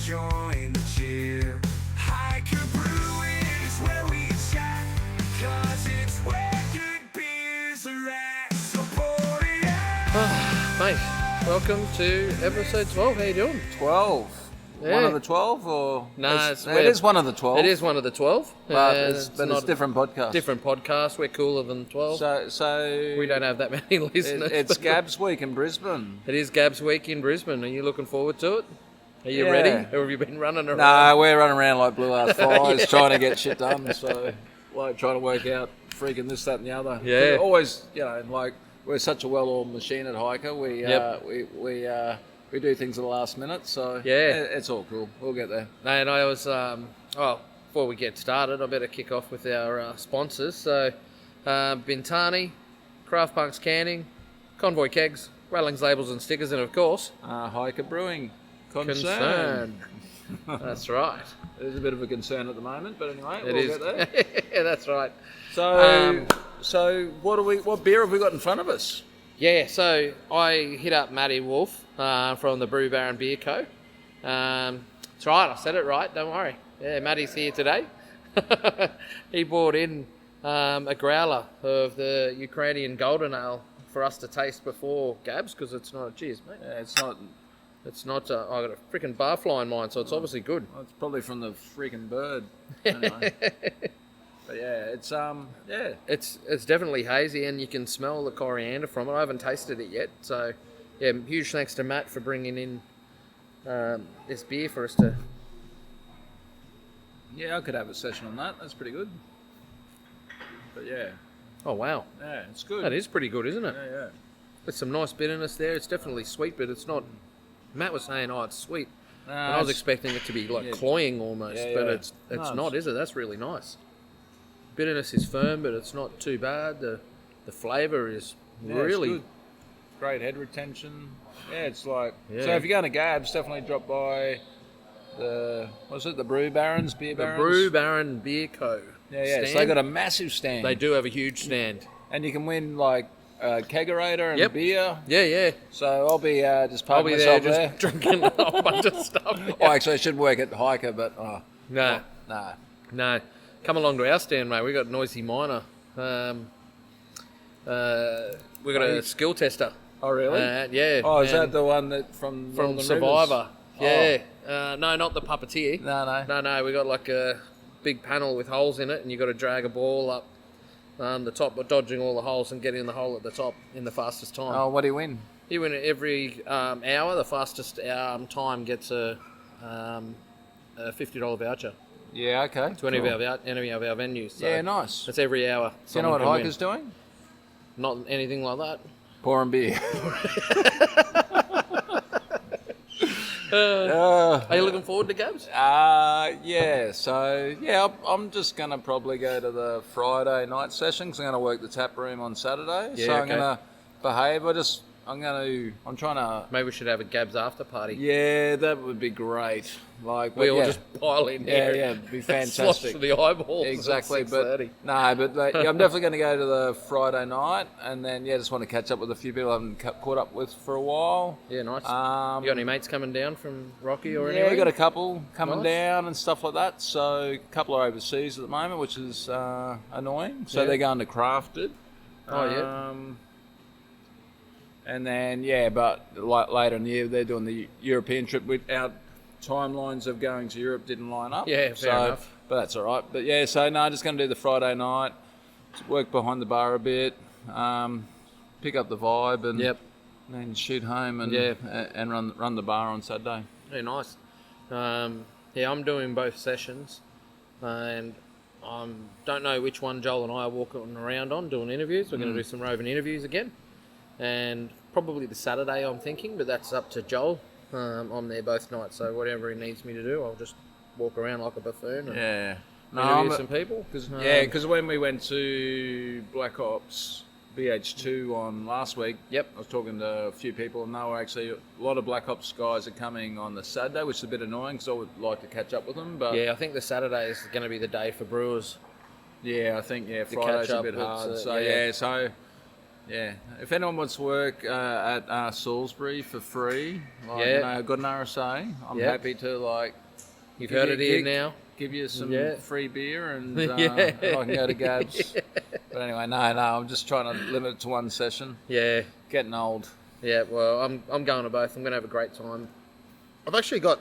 join the cheer. Hiker Brewing is where we chat, 'cause it's where good beers are at. Support it out. Mate, welcome to episode 12. How you doing? 12. Yeah. One of the 12, or No, it is one of the 12. It is one of the 12. but it's different podcast. Different podcast. We're cooler than 12. So We don't have that many listeners. It's Gabs Week in Brisbane. It is Gabs Week in Brisbane. Are you looking forward to it? Are you Yeah. ready? Or have you been running around? No, we're running around like blue ass flies, Yeah. trying to get shit done. So, like, trying to work out freaking this, that, and the other. Yeah. 'Cause always, like, we're such a well-oiled machine at Hiker. We do things at the last minute, so Yeah. it's all cool. We'll get there. No, and I was, before we get started, I better kick off with our sponsors. So, Bintani, Craft Punks Canning, Convoy Kegs, Railings Labels and Stickers, and of course, Hiker Brewing. Concern. That's right. There's a bit of a concern at the moment, but anyway, It we'll is. get there. Yeah, that's right. So what beer have we got in front of us? Yeah, so I hit up Matty Wolf from the Brew Baron Beer Co. That's right, I said it right, don't worry. Yeah, Matty's here today. He brought in a growler of the Ukrainian Golden Ale for us to taste before Gabs, because it's not a cheers, mate. Yeah, It's not. I got a freaking barfly in mine, so it's obviously good. it's probably from the freaking bird. Anyway. But yeah, It's definitely hazy, and you can smell the coriander from it. I haven't tasted it yet, so yeah, huge thanks to Matt for bringing in this beer for us to. yeah, I could have a session on that. That's pretty good. But yeah, Oh wow, yeah, it's good. that is pretty good, isn't it? Yeah. With some nice bitterness there. It's definitely sweet, but it's not. Matt was saying, "Oh, it's sweet." And I was expecting it to be like cloying almost, Yeah, but yeah. it's No, not, is it? That's really nice. Bitterness is firm, but it's not too bad. The flavour is Yeah, really it's good. Great head retention. Yeah, it's like Yeah. so. If you're going to Gabs, definitely drop by the the Brew Barons, Beer the Barons. Brew Baron Beer Co. Yeah. So stand. they got a massive stand. They do have a huge stand. and you can win like a kegerator and Yep. beer. Yeah. So I'll be just I'll parking be there myself just drinking a whole bunch of stuff. Oh, actually, I should work at Hiker, but No. nah. Come along to our stand, mate. We got Noisy Miner. We got a skill tester. Oh, really? Yeah. Oh, is that and the one that from from Northern Survivor? Rivers? Yeah. No, not the puppeteer. No. No. We got like a big panel with holes in it, and you got to drag a ball up the top, but dodging all the holes and getting in the hole at the top in the fastest time. Oh, what do you win? You win it every hour. The fastest time gets a $50 voucher Yeah, okay. to any of our venues. So Yeah, nice. That's every hour. Do you know what Hiker's doing? Not anything like that. Pouring beer. Are you looking forward to Gabs? Yeah. So yeah, I'm just gonna probably go to the Friday night session because I'm gonna work the tap room on Saturday. Yeah, so I'm okay. gonna behave. I'm trying to. Maybe we should have a Gabs after party. Yeah, that would be great. Like We all yeah. just pile in Yeah, here. yeah, it'd be Slosh fantastic. to the eyeballs. Exactly, At but 6:30. yeah, I'm definitely going to go to the Friday night, and then just want to catch up with a few people I haven't caught up with for a while. Yeah, nice. Um, You got any mates coming down from Rocky or Yeah, anywhere? we got a couple coming Nice. down and stuff like that. So a couple are overseas at the moment, which is annoying. So Yeah. they're going to Crafted. Oh, yeah. And then but like later in the year they're doing the European trip. Our timelines of going to Europe didn't line up. Yeah, fair enough. But that's all right. But yeah, so no, just going to do the Friday night, work behind the bar a bit, pick up the vibe, and Yep. then shoot home and Yeah. and run the bar on Saturday. Yeah, nice. I'm doing both sessions, and I don't know which one Joel and I are walking around on doing interviews. We're going to do some roving interviews again, and probably the Saturday I'm thinking, but that's up to Joel. I'm there both nights, so whatever he needs me to do, I'll just walk around like a buffoon and Yeah. interview some people. Because when we went to Black Ops BH2 on last week, Yep. I was talking to a few people, and they were actually a lot of Black Ops guys are coming on the Saturday, which is a bit annoying because I would like to catch up with them. But Yeah, I think the Saturday is going to be the day for Brewers. I think catch Friday's a up, bit it's, hard. yeah. So Yeah. If anyone wants to work at Salisbury for free, like, Yeah. you know, got an RSA, I'm Yep. happy to like. You've give heard you it a here gig, now. Give you some Yeah. free beer and, Yeah. and I can go to Gabs. But anyway, no, I'm just trying to limit it to one session. Yeah. Getting old. Yeah, well, I'm going to both. I'm going to have a great time. I've actually got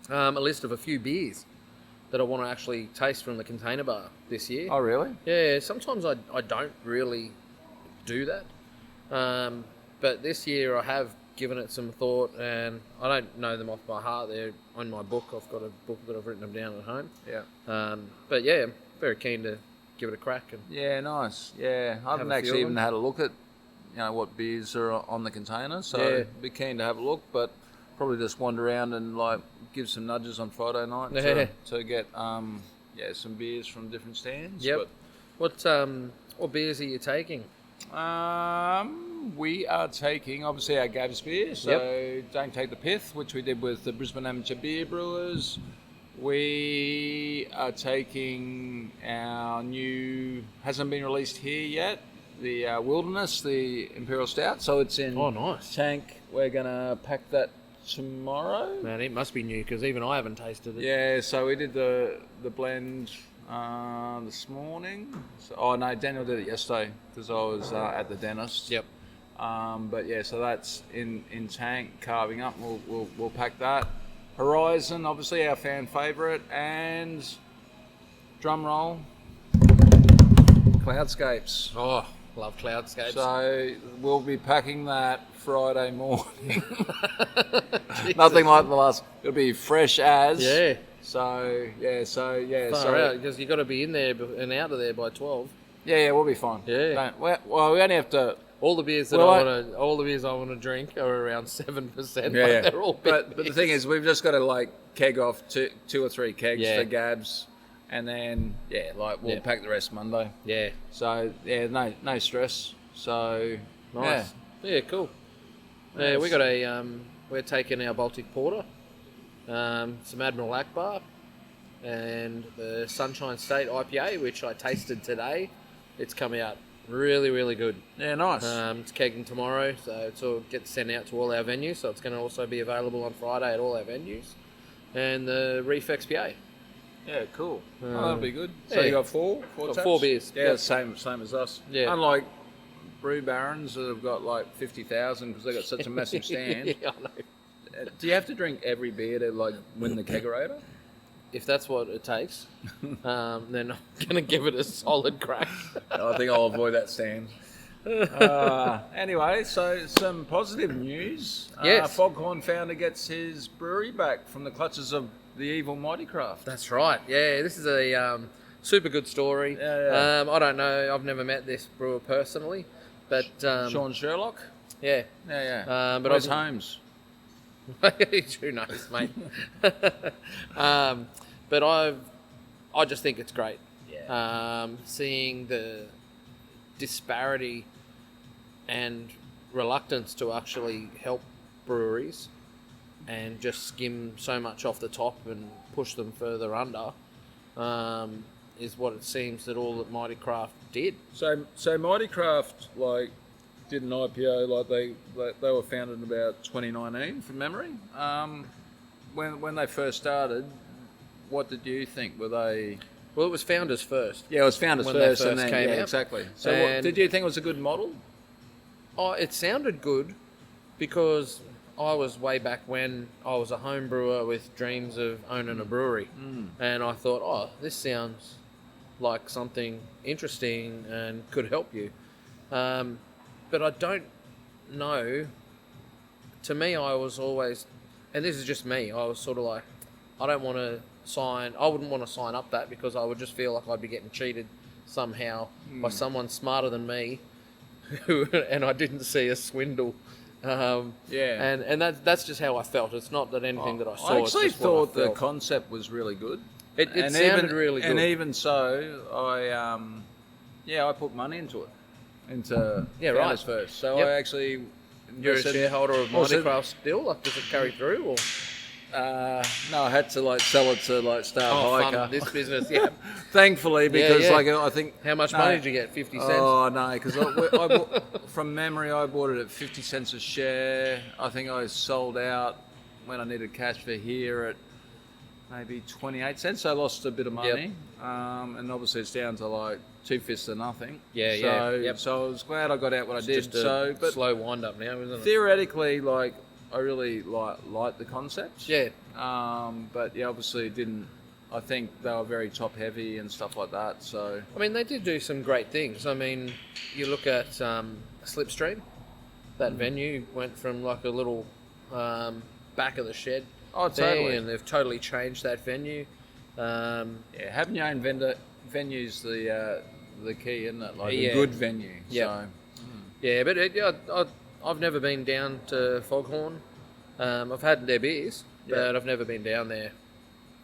a list of a few beers that I want to actually taste from the Container Bar this year. Oh, really? Yeah, sometimes I don't really do that. But this year I have given it some thought, and I don't know them off by heart. They're on my book. I've got a book that I've written them down at home. Yeah. But yeah, I'm very keen to give it a crack. And Yeah, nice. Yeah, I haven't a few actually of even them. had a look at, what beers are on the container. So Yeah. be keen to have a look, but probably just wander around and like give some nudges on Friday night Yeah. to get some beers from different stands. Yep. What beers are you taking? But, we are taking obviously our Gabs beer, so Don't Take the Pith, which we did with the Brisbane Amateur Beer Brewers. We are taking our new, hasn't been released here yet, the Wilderness, the Imperial Stout. So it's in Oh, nice. tank. We're gonna pack that tomorrow. Man, it must be new because even I haven't tasted it. Yeah, so we did the blend this morning. Daniel did it yesterday because I was at the dentist. Yep. But yeah, so that's in tank, carving up. We'll pack that. Horizon, obviously our fan favourite, and drum roll, Cloudscapes. Oh, love Cloudscapes. So we'll be packing that Friday morning. Nothing like the last. It'll be fresh as. Yeah. So yeah. Far out, because you got to be in there and out of there by 12. Yeah, we'll be fine. Yeah. Well, we only have to. All the beers that all the beers I want to drink are around 7%. Yeah. They're all But the thing is, we've just got to like keg off two or three kegs Yeah. for Gabs, and then we'll Yeah. pack the rest Monday. Yeah. So yeah, no stress. So Nice. Yeah, cool. Yeah, Nice. we got we're taking our Baltic Porter, some Admiral Akbar, and the Sunshine State IPA, which I tasted today. It's come out really, really good. yeah, nice. It's kegging tomorrow, so it's all gets sent out to all our venues. So it's going to also be available on Friday at all our venues. And the Reef XPA. Yeah, cool. That'll be good. So yeah. you got four Got taps? 4 beers. Yeah, Yep. same as us. Yeah. Unlike Brew Barons that have got like 50,000 because they got such a massive stand. Yeah, I know. Do you have to drink every beer to like win the kegerator? If that's what it takes, then I'm going to give it a solid crack. I think I'll avoid that stand. Anyway, so some positive news. Yes. Foghorn founder gets his brewery back from the clutches of the evil Mighty Craft. That's right. Yeah, this is a super good story. Yeah. I don't know. I've never met this brewer personally, but Sean Sherlock? yeah. Yeah. But Where's I've- Holmes? Who knows, mate? But I just think it's great. Yeah. Seeing the disparity and reluctance to actually help breweries and just skim so much off the top and push them further under is what it seems that all that Mighty Craft did. So Mighty Craft did an IPO they were founded in about 2019 from memory. When they first started, what did you think? Were they? Well, it was founders first. Yeah, it was founders When they first, and first then came out. exactly. So And- did you think it was a good model? Oh, it sounded good because I was way back when I was a home brewer with dreams of owning a brewery. And I thought, oh, this sounds like something interesting and could help you. But I don't know. To me, I was always, and this is just me, I was sort of like, I wouldn't want to sign up that because I would just feel like I'd be getting cheated somehow by someone smarter than me. And I didn't see a swindle. Yeah. And that's just how I felt. It's not that anything that I saw. I actually it's just what I thought the felt. concept was really good. It sounded really good. And even so, I put money into it, into Yeah, founders right. first. So Yep. I actually You're a invested- shareholder of Also- Mighty Craft still? Like, does it carry through? Or? No, I had to like sell it to like Star Hiker. Fun, this business, yeah. Thankfully, because yeah. like I think How much money did you get? 50 cents? Oh no, because I bought, from memory I bought it at 50 cents a share. I think I sold out when I needed cash for here at maybe 28 cents. So I lost a bit of money, and obviously it's down to like 2 fists to nothing. So I was glad I got out what I did. Just a but slow wind up now, isn't it? theoretically, like I really like the concept. Yeah. But yeah, obviously it didn't. I think they were very top heavy and stuff like that. So I mean, they did do some great things. I mean, you look at Slipstream. That venue went from like a little back of the shed. Oh, totally. And they've totally changed that venue. Yeah, having your own venue's the key, isn't it? Like Yeah. a good venue. Yeah. So Yeah, but I've never been down to Foghorn. I've had their beers, but I've never been down there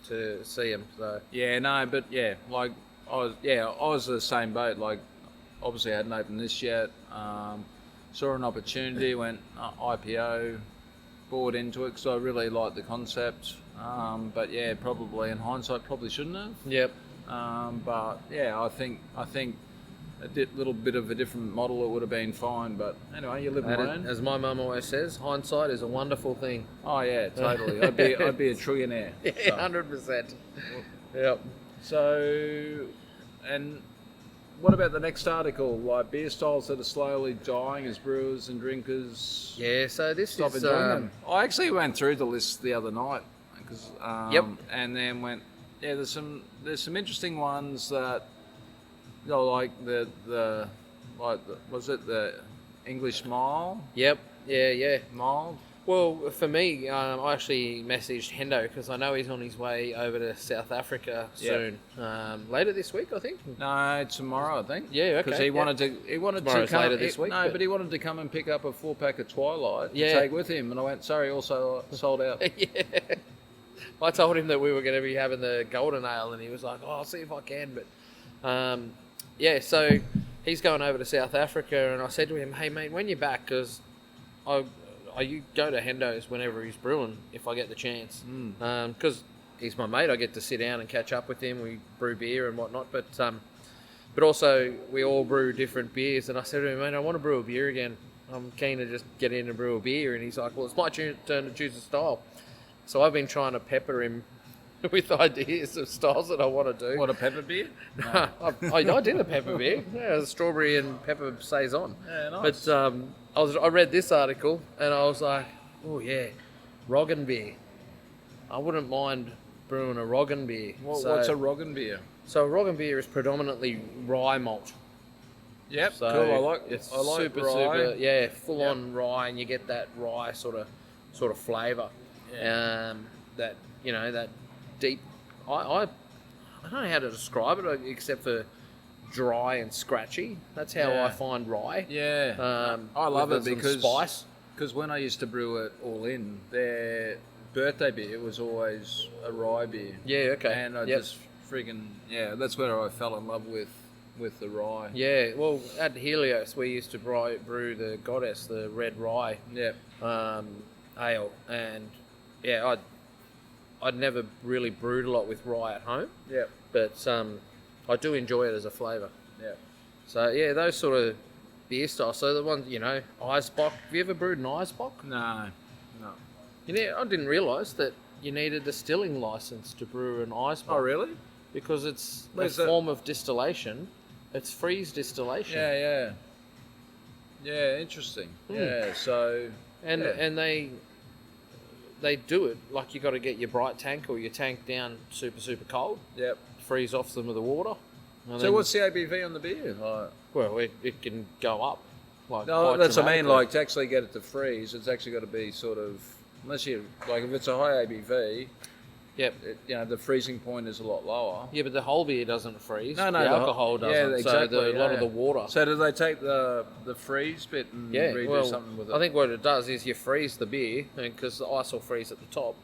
to see them. So yeah, no, but yeah, like I was the same boat. Like obviously I hadn't opened this yet. Saw an opportunity, went IPO, bought into it because I really liked the concept. But yeah, probably in hindsight, probably shouldn't have. yep. But yeah, I think a little bit of a different model it would have been fine. But anyway, you live and learn. As my mum always says, hindsight is a wonderful thing. Oh yeah, totally. I'd be a trillionaire. Yeah, So. 100%. Yep. So, and what about the next article? Like beer styles that are slowly dying as brewers and drinkers Yeah, so this stop is enjoying them. I actually went through the list the other night because and then went there's some interesting ones that like the was it the English mile Yep. Yeah. mild? Well, for me, I actually messaged Hendo because I know he's on his way over to South Africa soon. Later this week, I think. No, tomorrow I think. Yeah, okay. Because he wanted Tomorrow's to come later this week, No, but- but he wanted to come and pick up a 4-pack of Twilight to Yeah. take with him, and I went, sorry, also sold out. Yeah. I told him that we were going to be having the Golden Ale, and he was like, "Oh, I'll see if I can." But yeah, so he's going over to South Africa, and I said to him, "Hey, mate, when you're back, because I go to Hendo's whenever he's brewing if I get the chance, because he's my mate. I get to sit down and catch up with him. We brew beer and whatnot, but also we all brew different beers. And I said to him, "Mate, I want to brew a beer again. I'm keen to just get in and brew a beer." And he's like, "Well, it's my turn to choose a style." So I've been trying to pepper him with ideas of styles that I want to do. What, a pepper beer? I did a pepper beer. Yeah, the strawberry and pepper saison. Yeah, nice. But I read this article and I was like, oh yeah, Roggen beer. I wouldn't mind brewing a Roggen beer. What's a Roggen beer? So a Roggen beer is predominantly rye malt. Yep, So cool. I like super, yeah, full on rye, and you get that rye sort of flavour. Yeah. That that deep. I don't know how to describe it except for dry and scratchy. That's how Yeah. I find rye. Yeah. I love it with some because spice. Because when I used to brew it all in, their birthday beer was always a rye beer. Yeah, okay. And I Yep. just friggin' that's where I fell in love with the rye. Yeah, well, at Helios we used to brew the Goddess, the red rye Yeah. ale, and yeah, I'd never really brewed a lot with rye at home, Yeah. but I do enjoy it as a flavour. Yeah. So yeah, those sort of beer styles. So the ones, Eisbock. Have you ever brewed an Eisbock? No. I didn't realise that you need a distilling licence to brew an Eisbock. Oh, really? Because it's Where's a that? form of distillation. It's freeze distillation. Yeah. Yeah, interesting. Yeah, so... And yeah. and they do it like you got to get your bright tank or your tank down super cold, Yep. freeze off them with the water. And So then- what's the ABV on the beer? well, it can go up. Like No, quite that's what I mean. dramatically. Like, to actually get it to freeze, it's actually got to be sort of... Unless you... Like, if it's a high ABV, Yep. the freezing point is a lot lower. Yeah, but the whole beer doesn't freeze. No, the the alcohol whole- doesn't. yeah, exactly, So a lot yeah. of the water. So do they take the freeze bit and redo something with it? I think what it does is you freeze the beer, because the ice will freeze at the top,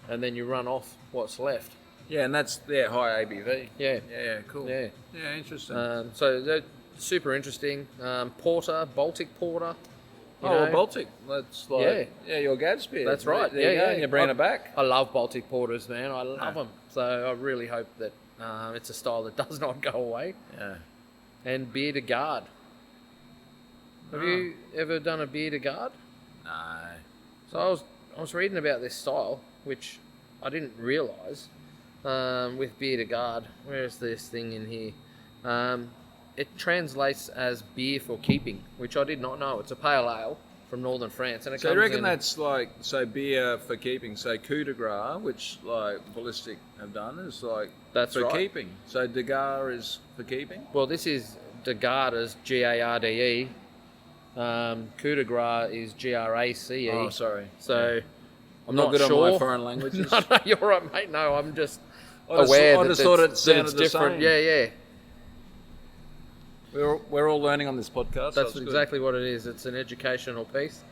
and then you run off what's left. Yeah, and that's high ABV. Yeah. Yeah, cool. Yeah. Yeah, interesting. So they're super interesting. Porter, Baltic Porter. You Oh, know? well, Baltic. That's like, yeah, your Gabs beer. That's right. There you Yeah, go, yeah. and you're bringing it back. I love Baltic porters, man. I love Yeah. them. So I really hope that it's a style that does not go away. Yeah. And beer to guard. Have you ever done a beer to guard? No. So I was reading about this style, which I didn't realise. With beer to guard, where's this thing in here? It translates as beer for keeping, which I did not know. It's a pale ale from northern France, and it So comes you reckon in, that's like, so beer for keeping, so coup de grace, which like Ballistic have done, is like That's for right. keeping. So de gar is for keeping? Well, this is de garde as Garde. Coup de grace is Grace. Oh, sorry. So I'm not not good sure. on my foreign languages. No, you're right, mate. No, I'm just I aware just that thought it that sounded it's the different. same. Yeah. We're all learning on this podcast. so That's it's good. exactly what it is. It's an educational piece.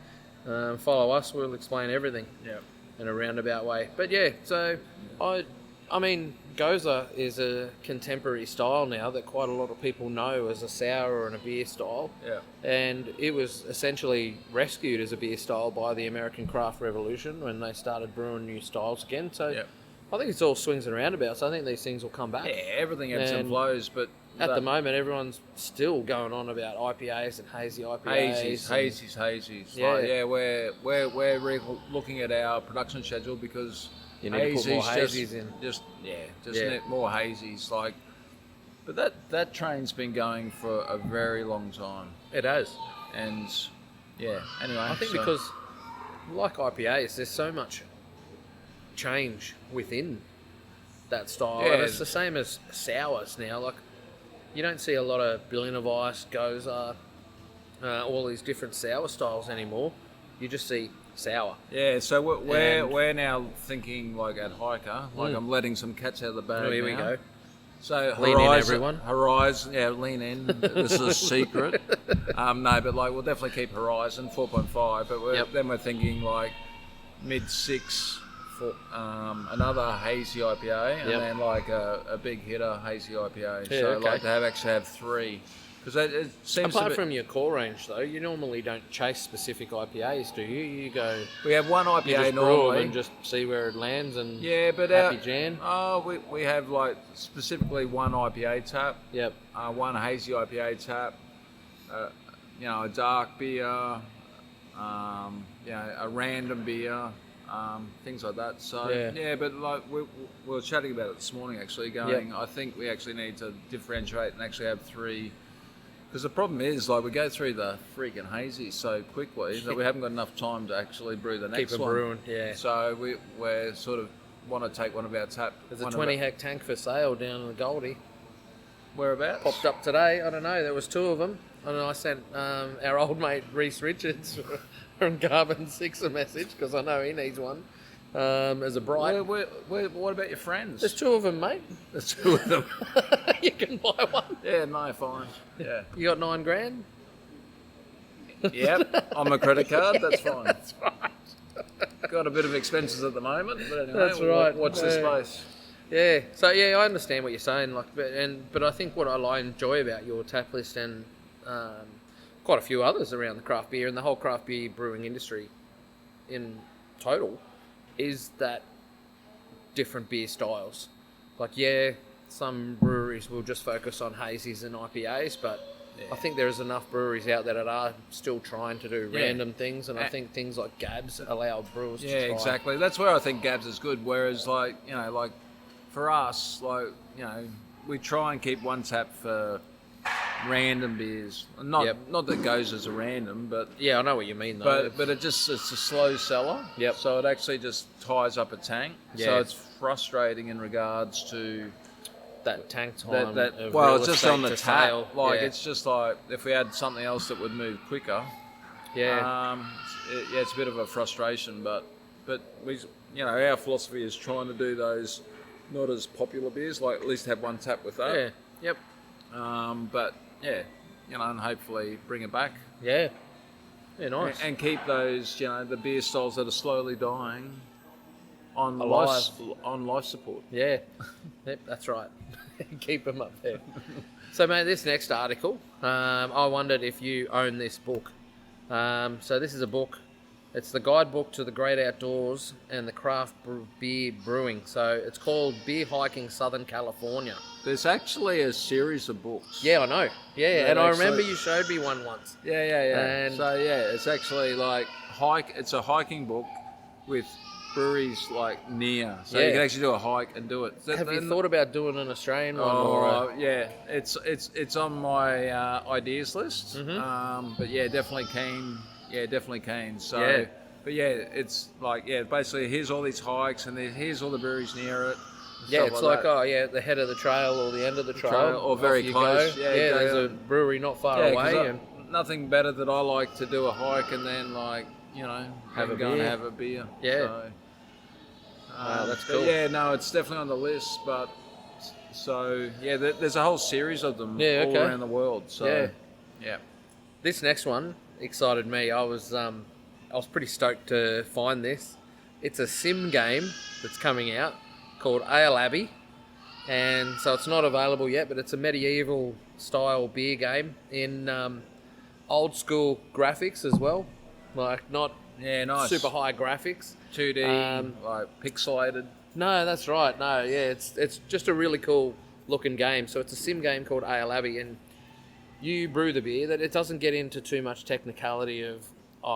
Follow us. We'll explain everything Yeah. in a roundabout way. But yeah, so I mean, Goza is a contemporary style now that quite a lot of people know as a sour and a beer style. Yeah. And it was essentially rescued as a beer style by the American craft revolution when they started brewing new styles again. So Yeah. I think it's all swings and roundabouts. I think these things will come back. Yeah, everything ebbs and And flows, but At the moment, everyone's still going on about IPAs and hazy IPAs. hazies. Yeah. Yeah, we're looking at our production schedule because You need to put more hazies hazies in. Just Yeah. need more hazies. Like, but that train's been going for a very long time, It has. and yeah. Anyway, I think because, like IPAs, there's so much change within that style. Yeah. And it's the same as sours now. Like, you don't see a lot of Billion of Ice, Goza, all these different sour styles anymore. You just see sour. yeah. So And- we're now thinking like at Hiker, like I'm letting some cats out of the bag. Oh, here we now. go. So Lean in, Horizon, everyone. Horizon, yeah, lean in. This is a secret. No, but like we'll definitely keep Horizon 4.5. But Yep. then we're thinking like mid 6 for another hazy IPA, and Yep. then like a big hitter hazy IPA. Yeah, so okay. like to actually have 3, because it seems Apart to be, from your core range, though, you normally don't chase specific IPAs, do you? You go, we have one you IPA just brew 'em normally. and just see where it lands and Yeah, but happy Jan. we have like specifically one IPA tap. Yep. One hazy IPA tap, a dark beer, a random beer, things like that. So Yeah. but like we were chatting about it this morning actually. Going, I think we actually need to differentiate and actually have 3. Because the problem is, like, we go through the freaking hazy so quickly that we haven't got enough time to actually brew the next Keep it one. brewing, yeah. So we're sort of want to take one of our tap. There's a one of 20 our- hect tank for sale down in the Goldie. Whereabouts? Popped up today. I don't know. There was 2 of them. And I sent our old mate Reese Richards from Carbon 6 a message because I know he needs one as a bright. What about your friends? There's 2 of them, mate. There's 2 of them. You can buy one. Yeah, no, fine. Yeah. You got $9 grand? Yep, on my credit card, that's fine. That's right. Got a bit of expenses at the moment, but anyway, That's right. Watch this space. Yeah. So yeah, I understand what you're saying. Like, but I think what I enjoy about your tap list and quite a few others around the craft beer and the whole craft beer brewing industry in total is that different beer styles. Like, yeah, some breweries will just focus on hazies and IPAs, but I think there's enough breweries out there that are still trying to do random things, and I think things like Gabs allow brewers to try. Exactly. That's where I think Gabs is good. Whereas, like for us, we try and keep one tap for random beers. Not that goes as a random, but Yeah, I know what you mean, though. but it's a slow seller. Yep. So it actually just ties up a tank. Yeah. So it's frustrating in regards to that tank time. of well, real it's just estate on the to tap. sale. Like, yeah. it's just like if we had something else that would move quicker. Yeah. It's a bit of a frustration, but we, our philosophy is trying to do those not as popular beers, like at least have one tap with that. Yeah. Yep. But yeah, and hopefully bring it back Yeah. Yeah, nice. and keep those, the beer styles that are slowly dying on Alive. life support. Yeah. Yep, that's right. Keep them up there. So, mate, this next article, I wondered if you own this book. So this is a book. It's the guidebook to the great outdoors and the craft beer brewing. So it's called Beer Hiking Southern California. There's actually a series of books. Yeah, I know. Yeah, and I remember actually- you showed me one once. Yeah. And- So yeah, it's actually like It's a hiking book with breweries like near, so Yeah. you can actually do a hike and do it. Have you thought about doing an Australian one? or Oh yeah, it's on my ideas list. But yeah, definitely keen. Yeah, definitely keen. So, Yeah. but yeah, it's like basically here's all these hikes and here's all the breweries near it. Yeah, stuff it's like, that. the head of the trail or the end of the trail. trail, or very Off you close. Go. Yeah, Yeah, go there's a down. brewery not far Yeah, 'cause away. nothing better that I like to do a hike and then Have a go and beer. have a beer. Yeah. So, That's but cool. yeah, no, it's definitely on the list. But so yeah, there's a whole series of them Yeah, all okay. around the world. So Yeah. yeah. This next one excited me. I was pretty stoked to find this. It's a sim game that's coming out called Ale Abbey, and so it's not available yet, but it's a medieval style beer game in old school graphics as well, like not Yeah, nice. super high graphics. 2D, like pixelated. No, that's right. No, yeah, it's just a really cool looking game. So it's a sim game called Ale Abbey, and you brew the beer. That it doesn't get into too much technicality of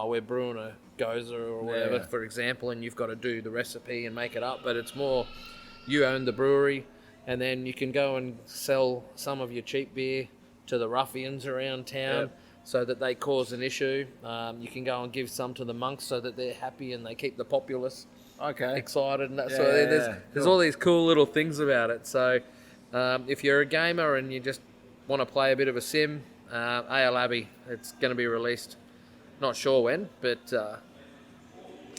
we're brewing a gozer or whatever, Yeah. for example, and you've got to do the recipe and make it up. But it's more you own the brewery, and then you can go and sell some of your cheap beer to the ruffians around town. Yep. So that they cause an issue. You can go and give some to the monks so that they're happy and they keep the populace Okay. excited and that Yeah, sort of thing. yeah, There's cool. all these cool little things about it. So if you're a gamer and you just want to play a bit of a sim, Ale Abbey, it's going to be released. Not sure when, but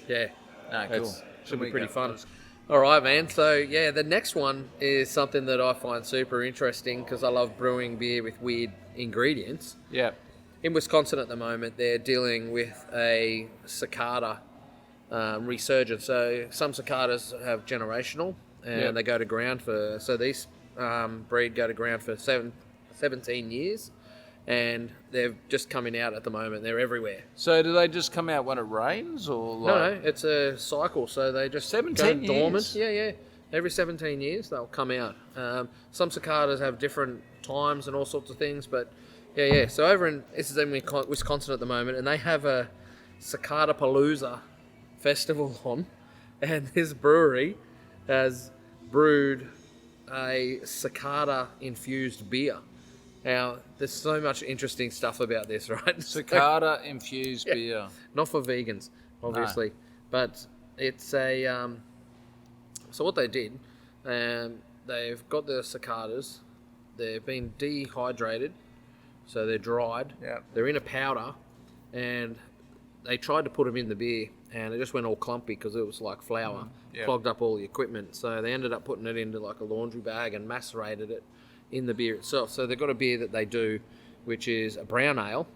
yeah, Ah, cool. should be pretty fun. All right, man. So yeah, the next one is something that I find super interesting because I love brewing beer with weird ingredients. Yeah. In Wisconsin at the moment, they're dealing with a cicada resurgence. So some cicadas have generational, and Yep. they go to ground for. So these breed go to ground for 17 years, and they're just coming out at the moment. They're everywhere. So do they just come out when it rains, or No, like? no, it's a cycle. So they just 17 go dormant. years? Yeah. Every 17 years they'll come out. Some cicadas have different times and all sorts of things, but yeah. So this is in Wisconsin at the moment, and they have a Cicada Palooza festival on, and this brewery has brewed a cicada infused beer. Now, there's so much interesting stuff about this, right? Cicada infused Yeah. beer. Not for vegans, obviously, but it's a. So what they did, they've got the cicadas. They've been dehydrated, so they're dried. Yeah. They're in a powder, and they tried to put them in the beer, and it just went all clumpy because it was like flour, Yeah. clogged up all the equipment. So they ended up putting it into like a laundry bag and macerated it in the beer itself. So they've got a beer that they do, which is a brown ale,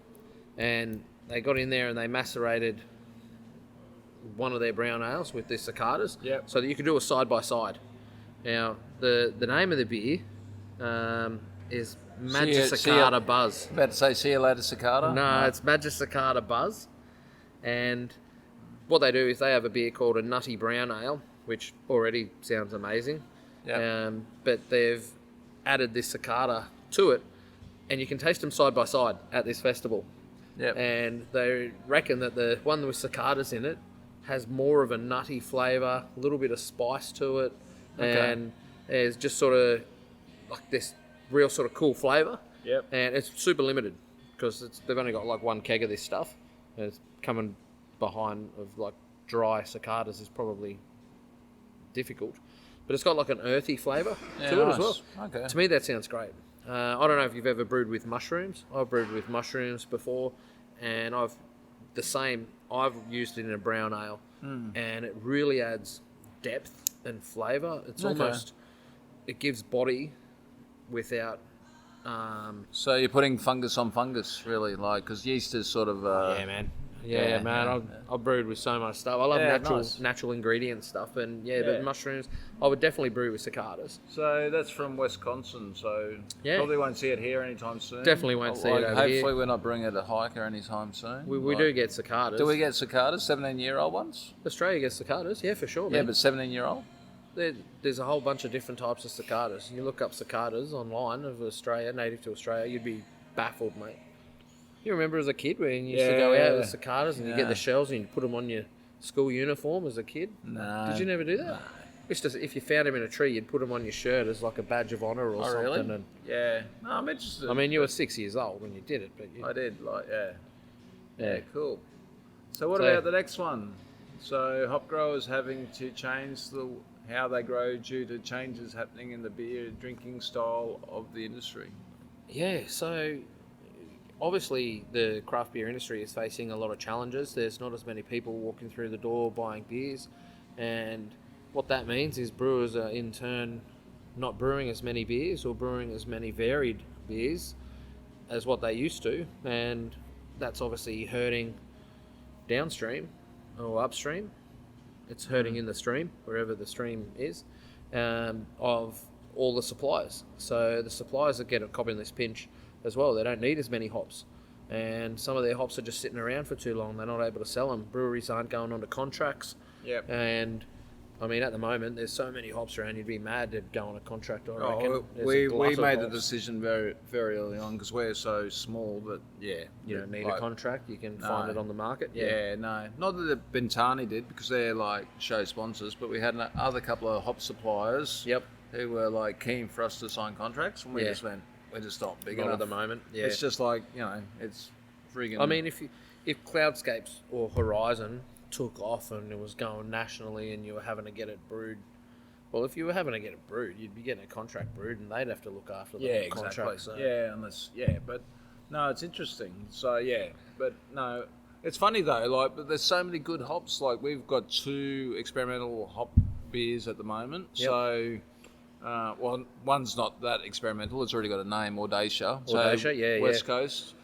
and they got in there and they macerated one of their brown ales with the cicadas, Yep. so that you could do a side by side. Now the name of the beer is Magicicada Buzz. About to say, see you later, cicada. No, it's Magicicada Buzz, and what they do is they have a beer called a Nutty Brown Ale, which already sounds amazing. Yeah. But they've added this cicada to it, and you can taste them side by side at this festival. Yep. And they reckon that the one with cicadas in it has more of a nutty flavour, a little bit of spice to it, Okay. and it's just sort of like this real sort of cool flavour. Yep. And it's super limited because they've only got like one keg of this stuff. And it's coming behind of like dry cicadas is probably difficult, but it's got like an earthy flavour Yeah, to it as nice. well. Okay. To me, that sounds great. I don't know if you've ever brewed with mushrooms. I've brewed with mushrooms before, and I've used it in a brown ale, and it really adds depth and flavour. It's Okay. it gives body without. So you're putting fungus on fungus, really, like, because yeast is sort of. Yeah, man. Yeah, man, I've brewed with so much stuff. I love Yeah, natural nice. natural ingredient stuff, and Yeah. but mushrooms, I would definitely brew with cicadas. So that's from Wisconsin. So Yeah. probably won't see it here anytime soon. Definitely won't see it over hopefully here. we're not bringing it to hiker anytime soon. We do get cicadas. Do we get cicadas? 17-year-old ones? Australia gets cicadas, yeah, for sure, Yeah, man. but 17-year-old. There's a whole bunch of different types of cicadas. You look up cicadas online of Australia, native to Australia, you'd be baffled, mate. You remember as a kid when you used to go out with cicadas and you get Yeah. the shells and you put them on your school uniform as a kid? No. Did you never do that? No. It's just if you found them in a tree, you'd put them on your shirt as like a badge of honour or something. Really? And, Yeah. No, I'm interested. I mean, you were 6 years old when you did it, but I did, Yeah, cool. So what So- about the next one? So hop growers having to change how they grow due to changes happening in the beer drinking style of the industry. yeah. So obviously, the craft beer industry is facing a lot of challenges. There's not as many people walking through the door buying beers, and what that means is brewers are in turn not brewing as many beers or brewing as many varied beers as what they used to, and that's obviously hurting downstream or upstream. It's hurting in the stream, wherever the stream is, of all the suppliers. So the suppliers that get a cop in this pinch as well. They don't need as many hops, and some of their hops are just sitting around for too long. They're not able to sell them. Breweries aren't going on to contracts. Yep. And I mean, at the moment, there's so many hops around. You'd be mad to go on a contract. I reckon. Oh, There's a we glut of made the hops. decision very very early on because we're so small that You don't need like, a contract. You can No. find it on the market. Yeah, no, not that the Bintani did because they're like show sponsors, but we had other couple of hop suppliers. Yep. Who were like keen for us to sign contracts, and we Yeah. just went, we're just not big Not enough at the moment. Yeah. It's just like it's friggin'. I mean, if Cloudscapes or Horizon took off and it was going nationally and you were having to get it brewed, well, if you were having to get it brewed, you'd be getting a contract brewed and they'd have to look after the yeah, contract. exactly. So. But no, it's interesting. So but no, it's funny though. But there's so many good hops. Like we've got 2 experimental hop beers at the moment. Yep. So. One's not that experimental. It's already got a name, Audacia. Audacia, yeah, West Coast.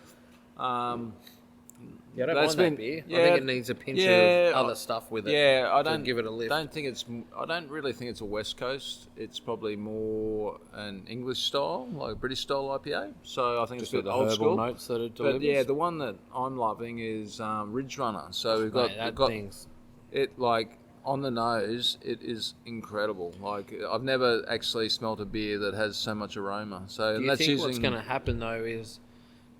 Yeah, I don't That's mind that been- beer. I yeah, think it needs a pinch yeah, of other stuff with it. Yeah, I to don't give it a lift. I don't really think it's a West Coast. It's probably more an English style, like a British style IPA. So I think Just it's a with bit the old herbal school. notes that it But delivers. yeah, the one that I'm loving is Ridge Runner. So we've got, Mate, that we've got thing's it like on the nose. It is incredible. Like I've never actually smelt a beer that has so much aroma. So Do and you that's think using what's going to happen though is,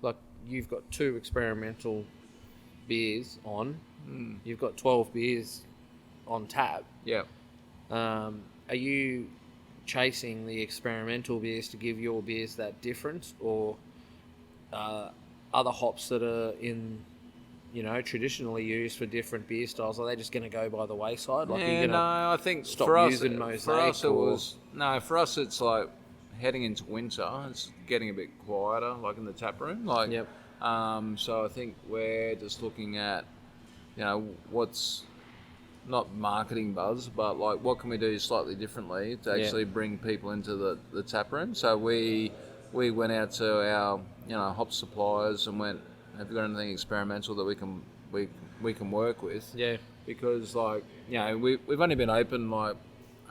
like, you've got 2 experimental beers on, you've got 12 beers on tap. yeah. Are you chasing the experimental beers to give your beers that difference, or other hops that are in, traditionally used for different beer styles? Are they just going to go by the wayside? Like, are you No, gonna I think stop for us, using Mosaic? for us it or- was for us it's like heading into winter. It's getting a bit quieter, like in the tap room. Like, Yep. So I think we're just looking at, what's not marketing buzz, but like what can we do slightly differently to Yeah. actually bring people into the tap room. So we went out to our hop suppliers and went, have you got anything experimental that we can work with? Yeah. Because we've only been open like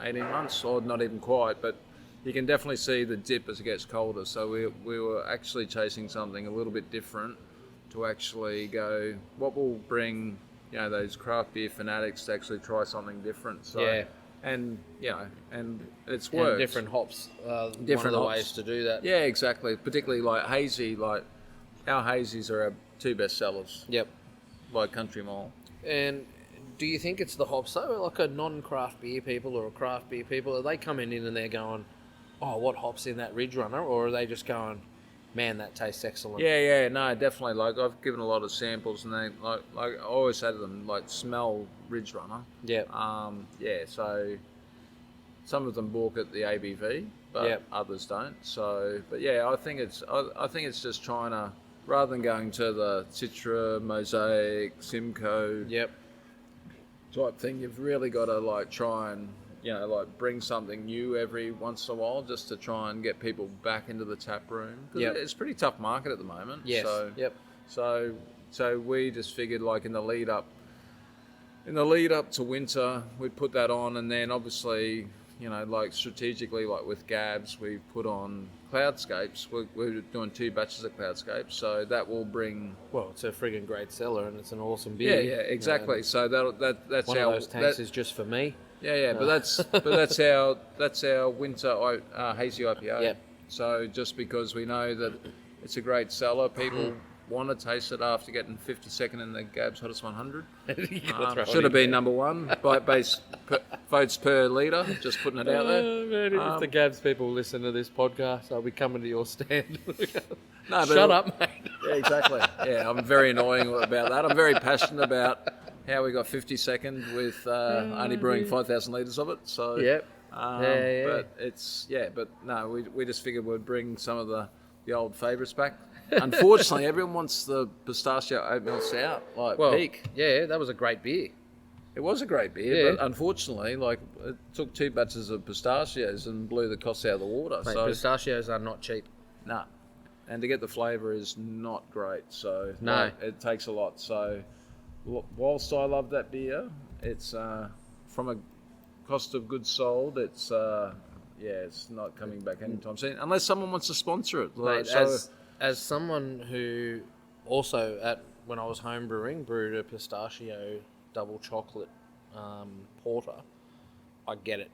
18 months, or not even quite, but you can definitely see the dip as it gets colder. So we were actually chasing something a little bit different to actually go, what will bring those craft beer fanatics to actually try something different. So, Yeah. and it's And worked. different hops. Different Different one of the hops. ways to do that. Yeah, exactly. Particularly like hazy, like our hazies are our 2 best sellers Yep. by country mile. And do you think it's the hops though? Like a non-craft beer people or a craft beer people, are they coming in and they're going, oh, what hops in that Ridge Runner? Or are they just going, man, that tastes excellent? Yeah, no, definitely. Like I've given a lot of samples, and they like I always say to them, like, smell Ridge Runner. Yep. So some of them balk at the ABV, but Yep. others don't. So, but yeah, I think it's just trying to, rather than going to the Citra, Mosaic, Simcoe Yep. type thing, you've really got to like try and bring something new every once in a while, just to try and get people back into the tap room. 'Cause Yep. it's a pretty tough market at the moment. Yes. So, Yep. So So we just figured like in the lead up to winter, we'd put that on, and then obviously, you know, like strategically, like with Gabs, we put on Cloudscapes. We're doing 2 batches of Cloudscapes, so that will bring. Well, it's a friggin' great seller, and it's an awesome Yeah, beer. yeah, exactly. So that's One our. of those tanks is just for me. Yeah, but that's our winter hazy IPA. Yep. So just because we know that it's a great seller, people want to taste it after getting 52nd in the Gabs Hottest 100. You gotta throw it Should have in been there. number 1 by votes per litre. Just putting it out there. Oh, man, if the Gabs people listen to this podcast, I'll be coming to your stand. No, but Shut up, mate. Yeah, exactly. Yeah, I'm very annoying about that. I'm very passionate about how we got 52nd with only brewing 5,000 litres of it. So Yep. Yeah. But no, we just figured we'd bring some of the old favourites back. Unfortunately, everyone wants the pistachio oatmeal stout, like Peak. Yeah, that was a great beer. It was a great beer, Yeah. but unfortunately, like it took 2 batches of pistachios and blew the costs out of the water. Mate, so pistachios are not cheap. nah, and to get the flavour is not great. So No. like, it takes a lot. So whilst I love that beer, it's from a cost of goods sold, it's it's not coming back anytime soon unless someone wants to sponsor it. Like, Mate, as someone who also when I was home brewed a pistachio double chocolate porter, I get it.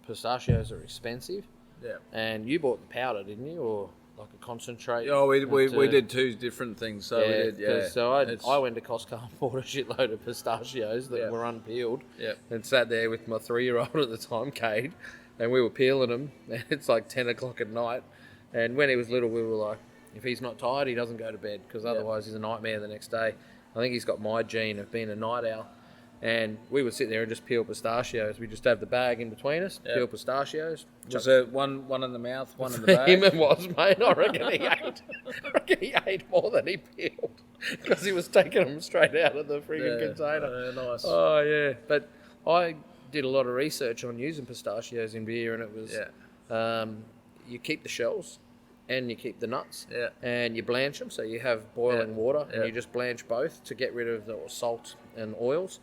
Pistachios are expensive, yeah. and you bought the powder, didn't you, or like a concentrate? Oh, we did 2 different things. So we did, yeah. 'cause So I went to Costco and bought a shitload of pistachios that were unpeeled, and sat there with my 3-year-old at the time, Cade, and we were peeling them. And it's like 10 o'clock at night, and when he was little, we were like, if he's not tired, he doesn't go to bed because otherwise he's a nightmare the next day. I think he's got my gene of being a night owl. And we would sit there and just peel pistachios. We just have the bag in between us, peel pistachios. Was there one in the mouth, one in the bag? Him it was, mate. I reckon he ate more than he peeled because he was taking them straight out of the frigging container. Nice. Oh, yeah. But I did a lot of research on using pistachios in beer, and it was you keep the shells and you keep the nuts, and you blanch them. So you have boiling water, and you just blanch both to get rid of the salt and oils.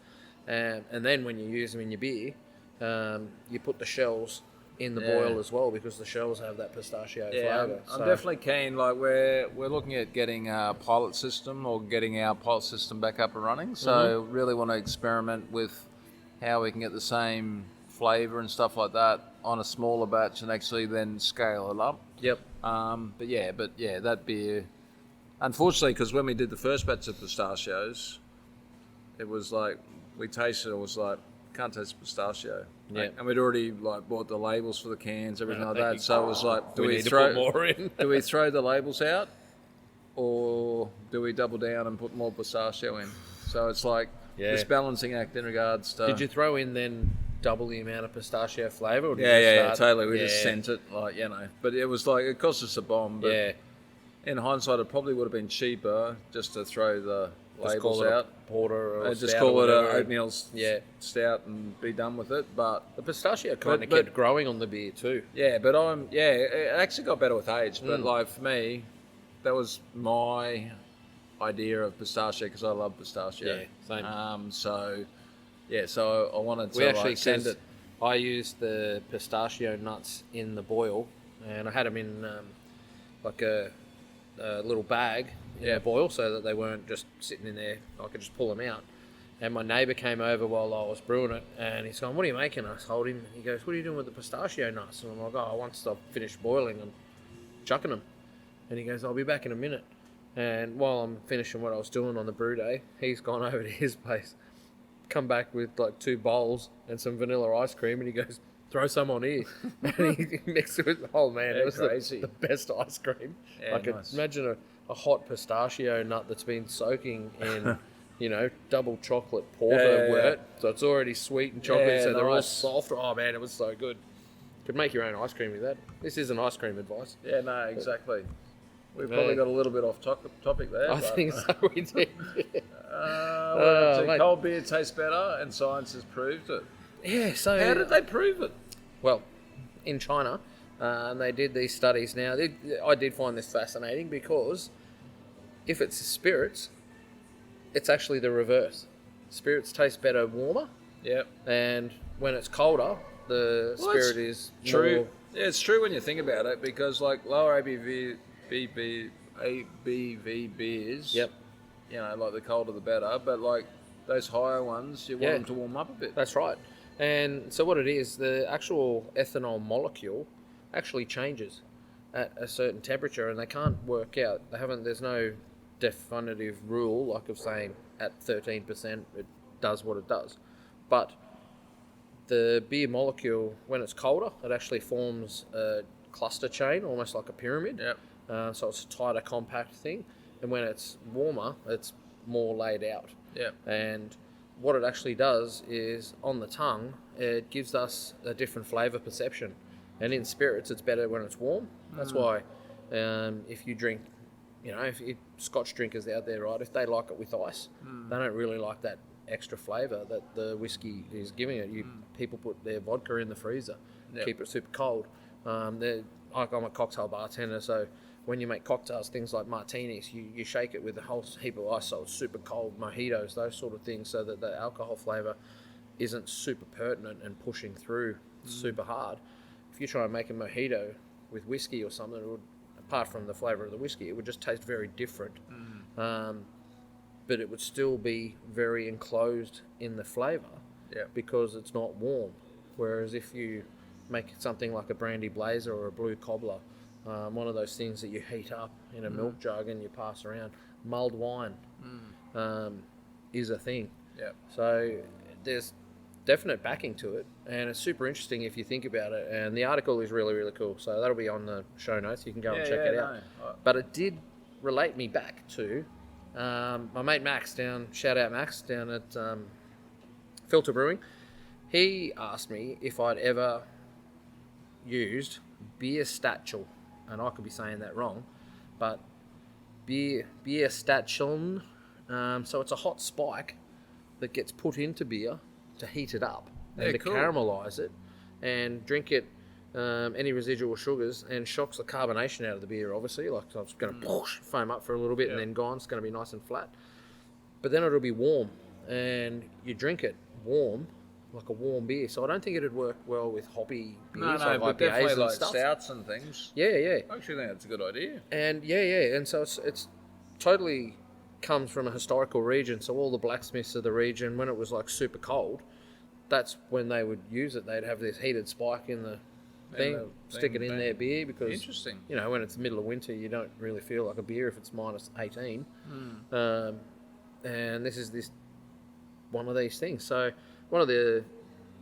And then when you use them in your beer, you put the shells in the boil as well because the shells have that pistachio flavour. I'm definitely keen. Like we're looking at getting a pilot system or getting our pilot system back up and running. So really want to experiment with how we can get the same flavour and stuff like that on a smaller batch and actually then scale it up. Yep. But that beer. Unfortunately, because when we did the first batch of pistachios, it was like we tasted it. It was like can't taste pistachio. Yeah. And we'd already like bought the labels for the cans, everything like that. So it was like, do we need to throw put more in? do we throw the labels out, or do we double down and put more pistachio in? So it's like this balancing act in regards to. Did you throw in then double the amount of pistachio flavour? Or did Yeah, you yeah, start- totally. We just sent it, like, you know. But it was like, it cost us a bomb. But in hindsight, it probably would have been cheaper just to throw the Just labels call it out. a porter or Just stout call or it a whatever. oatmeal stout and be done with it. But The pistachio kind of but- kept growing on the beer too. yeah, but it actually got better with age. But like for me, that was my idea of pistachio because I love pistachio. Yeah, same. So I wanted to We actually like, send sent it. I used the pistachio nuts in the boil, and I had them in like a little bag in the boil so that they weren't just sitting in there. I could just pull them out. And my neighbour came over while I was brewing it, and he's going, "What are you making?" I told him. He goes, "What are you doing with the pistachio nuts?" And I'm like, "Oh, once I've finished boiling, I'm chucking them." And he goes, "I'll be back in a minute." And while I'm finishing what I was doing on the brew day, he's gone over to his place, come back with like 2 bowls and some vanilla ice cream, and he goes, "Throw some on here." And he mixed it with, oh man, it was crazy. the best ice cream. Yeah, I could nice. imagine a hot pistachio nut that's been soaking in, double chocolate porter wort. So it's already sweet and chocolate, Yeah, so they're all nice. soft. Oh man, it was so good. Could make your own ice cream with that. This isn't ice cream advice. Yeah, no, exactly. We've probably got a little bit off topic there. I think so, we did. Mate. Cold beer tastes better, and science has proved it. Yeah, so... How did they prove it? Well, in China, they did these studies. Now, I did find this fascinating because if it's spirits, it's actually the reverse. Spirits taste better warmer, Yep. and when it's colder, the Well, spirit that's is true. more- Yeah, it's true when you think about it, because like lower ABV beers, Yep, you know, like the colder the better, but like those higher ones, you want Yeah. them to warm up a bit. that's right. And so what it is, the actual ethanol molecule actually changes at a certain temperature, and they can't work out. They haven't. There's no definitive rule like of saying at 13% it does what it does, but the beer molecule, when it's colder, it actually forms a cluster chain, almost like a pyramid. Yep. So it's a tighter, compact thing. And when it's warmer, it's more laid out. Yep. And what it actually does is, on the tongue, it gives us a different flavour perception. And in spirits, it's better when it's warm. That's why if you drink, if Scotch drinkers out there, right, if they like it with ice, they don't really like that extra flavour that the whiskey is giving it. People put their vodka in the freezer, keep it super cold. I'm a cocktail bartender, so when you make cocktails, things like martinis, you shake it with a whole heap of ice, so it's super cold. Mojitos, those sort of things, so that the alcohol flavour isn't super pertinent and pushing through super hard. If you try and make a mojito with whiskey or something, it would, apart from the flavour of the whiskey, it would just taste very different. But it would still be very enclosed in the flavour because it's not warm. Whereas if you make something like a brandy blazer or a blue cobbler, one of those things that you heat up in a milk jug and you pass around, mulled wine is a thing. Yep. So there's definite backing to it, and it's super interesting if you think about it. And the article is really, really cool. So that'll be on the show notes. You can go and check it out. But it did relate me back to my mate Max shout out Max down at Filter Brewing. He asked me if I'd ever used beer statchel, and I could be saying that wrong, but beer statchel. So it's a hot spike that gets put into beer to heat it up and to caramelise it and drink it. Any residual sugars, and shocks the carbonation out of the beer, obviously. Like, so it's going to foam up for a little bit and then gone. It's going to be nice and flat. But then it'll be warm, and you drink it warm, like a warm beer. So I don't think it'd work well with hoppy beers, No, but IPAs definitely and like stuff. stouts and things. Yeah. I actually think that's a good idea. And and so it's totally comes from a historical region. So all the blacksmiths of the region, when it was like super cold, that's when they would use it. They'd have this heated spike in the thing, stick it in their beer, because Interesting. when it's the middle of winter, you don't really feel like a beer if it's minus 18. And this is one of these things. So one of the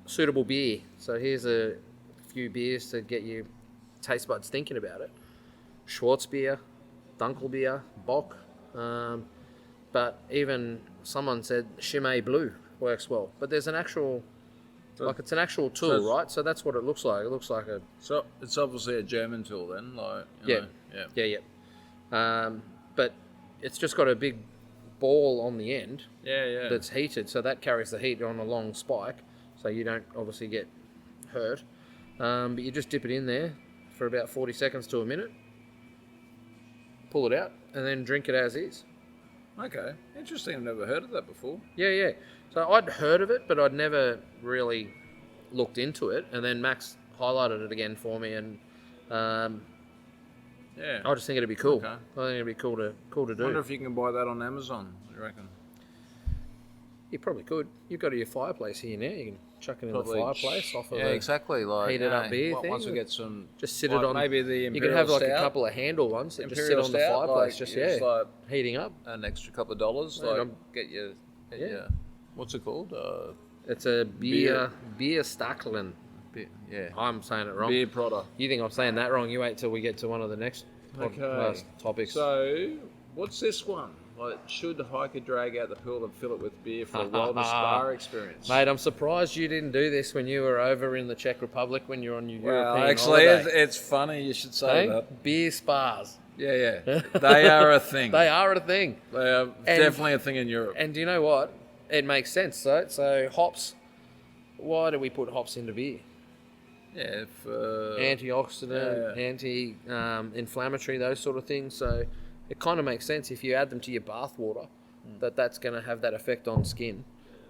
suitable beer. So here's a few beers to get your taste buds thinking about it. Schwarzbier, Dunkelbier, Bock. But even someone said Chimay Blue works well. But there's an actual... it's an actual tool, right? So that's what it looks like. It looks like a... So it's obviously a German tool then, like... Yeah. But it's just got a big ball on the end that's heated, so that carries the heat on a long spike, so you don't obviously get hurt. But you just dip it in there for about 40 seconds to a minute, pull it out, and then drink it as is. Okay, interesting. I've never heard of that before. Yeah. So I'd heard of it, but I'd never really looked into it. And then Max highlighted it again for me, and I just think it'd be cool. Okay. I think it'd be cool to I do. wonder if you can buy that on Amazon. What do you reckon? You probably could. You've got your fireplace here now. You can chuck it in the fireplace off of exactly. Like heated up beer thing. Once we get some, just sit like it on. maybe the you Imperial could have like Stout, a couple of handle ones that just sit Imperial on the Stout, fireplace, like, just it's like heating up. an extra couple of dollars. Yeah, Like get your what's it called? It's a beer Stacklin. Yeah, I'm saying it wrong. beer product. You think I'm saying that wrong? You wait till we get to one of the next topics. So, what's this one? Like, should the hiker drag out the pool and fill it with beer for a wellness spa experience? Mate, I'm surprised you didn't do this when you were over in the Czech Republic when you're on your Well, European actually, holiday. it's funny you should say that. Beer spas. Yeah. They are a thing. They are a thing. They are definitely a thing in Europe. And do you know what? It makes sense. So hops. Why do we put hops into beer? Yeah, Antioxidant, anti-inflammatory, those sort of things. So it kind of makes sense if you add them to your bath water that's going to have that effect on skin,